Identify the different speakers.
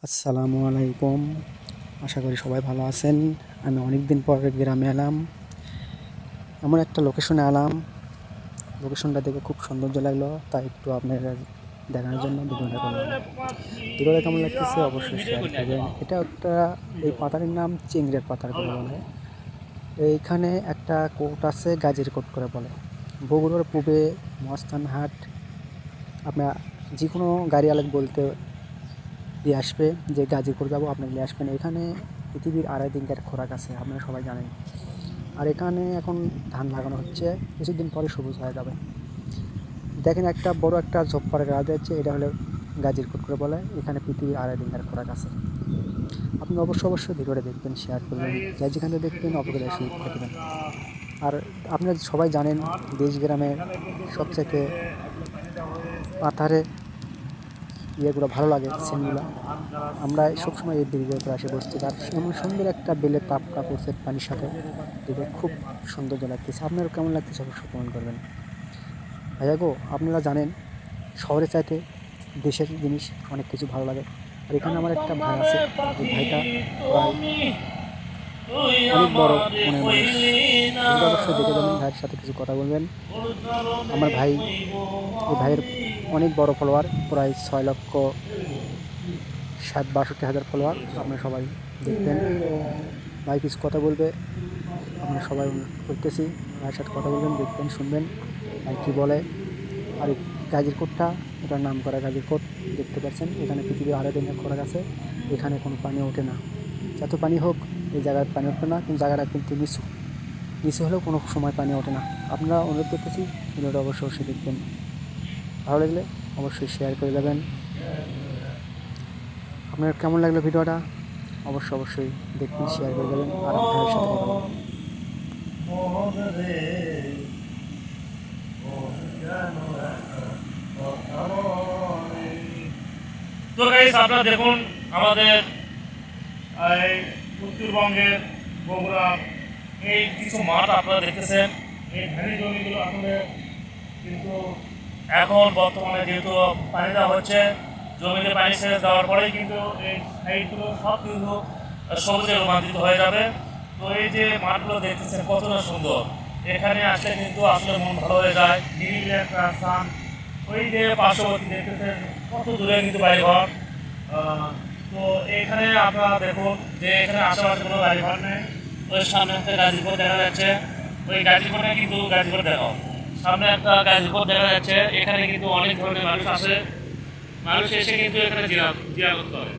Speaker 1: আসসালামু আলাইকুম। আশা করি সবাই ভালো আছেন। আমি অনেক দিন পর গ্রামে এলাম। এমন একটা লোকেশনে এলাম, লোকেশনটা দেখে খুব সৌন্দর্য লাগলো, তাই একটু আপনাদের দেখানোর জন্য ভিডিওটা করলাম। ভিডিওটা কেমন লাগতেছে অবশ্যই শেয়ার করবেন। এটা একটা, এই পাতাটির নাম চিংড়ির পাতার করে বলে। এইখানে একটা কোট আছে, গাজীর কোট করে বলে। বগুড়ার পূবে মহাস্থানহাট। আপনার যে কোনো গাড়িওয়ালাকে বলতে দিয়ে আসবে যে গাজীপুর যাবো, আপনি নিয়ে আসবেন। এখানে পৃথিবীর 2.5 দিনকার খোরাক আছে, আপনারা সবাই জানেন। আর এখানে এখন ধান লাগানো হচ্ছে, কিছুদিন পরে সবুজ হয়ে যাবে। দেখেন একটা বড় একটা ঝোপ্পার গাছ আছে, এটা হলো গাজীরকোট করে বলে। এখানে পৃথিবীর 2.5 দিনকার খোরাক আছে। আপনি অবশ্যই ভিডিওটা দেখবেন, শেয়ার করবেন, যাই যেখানে দেখবেন অপরকে দেখে দেবেন। আর আপনারা সবাই জানেন দেশ গ্রামের সবচেয়ে পাথারে ইয়েগুলো ভালো লাগে, সিনগুলো। আমরা সবসময় এই ব্রিজের উপরে আসে বসছি, আর এমন সুন্দর একটা বেলে তাপকা পড়ছে পানির সাথে, দেখে খুব সৌন্দর্য লাগতেছে। আপনার কেমন লাগতেছে অবশ্যই কমেন্ট করবেন। ভাইয়া গো, আপনারা জানেন শহরের চাইতে দেশের জিনিস অনেক কিছু ভালো লাগে। আর এখানে আমার একটা ভাই আছে, এই ভাইটা প্রায় অনেক বড় মনের মানুষ। কিন্তু অবশ্যই দেখে যাবেন, ভাইয়ের সাথে কিছু কথা বলবেন। আমার ভাই, এই ভাইয়ের অনেক বড় ফলোয়ার, প্রায় 6,62,000 ফলোয়ার। আপনারা সবাই দেখবেন, ভাই কিছু কথা বলবে, আমরা সবাই করতেছি। ভাইয়ের সাথে কথা বলবেন, দেখবেন, শুনবেন ভাই কী বলে। আর এই গাজীরকোটটা, এটার নাম করা গাজীরকোট, দেখতে পাচ্ছেন। এখানে পৃথিবীর 2.5 দিনের খোরাক আছে। এখানে কোনো পানি ওঠে না, যত পানি হোক এই জায়গায় পানি ওঠে না, কিন্তু জায়গাটা কিন্তু নিচু নিচু হলেও কোনো সময় পানি ওঠে না। আপনারা অনুরোধ করতেছি, ভিডিওটা অবশ্যই দেখবেন। ভালো লাগলে অবশ্যই শেয়ার করে দেবেন। আপনার কেমন লাগলো ভিডিওটা অবশ্যই দেখবেন, শেয়ার করে দেবেন, আর আপনার সাথে কথা বলবেন।
Speaker 2: তো গাইস, আপনারা দেখুন আমাদের এই উত্তরবঙ্গের বগুড়া এই কিছু মাঠ আপনারা দেখতেছেন। এই ধানি জমিগুলো আসলে কিন্তু এখন বর্তমানে যেহেতু পানি দেওয়া হচ্ছে, জমিতে পানি সেচ দেওয়ার পরেই কিন্তু এই সাইডগুলো সব কিন্তু সবুজে রূপান্তরিত হয়ে যাবে। তো এই যে মাঠগুলো দেখতেছেন কতটা সুন্দর, এখানে আসলে কিন্তু আসলে মন ভালো হয়ে যায়। নিরিবিলি একটা স্থান। ওই যে পার্শ্ববর্তী দেখতেছেন কত দূরে কিন্তু বাড়িঘর। তো এখানে আপনারা দেখুন যে এখানে আশেপাশে কোনো বাড়িঘর নেই। ওই সামনে একটা গাজীপুর দেখা যাচ্ছে, ওই গাজীপুরে কিন্তু গাজীপুর দেখো, সামনে একটা গাজীপুর দেখা যাচ্ছে। এখানে কিন্তু অনেক ধরনের মানুষ আসে, মানুষ এসে কিন্তু এখানে জিয়ারত করে।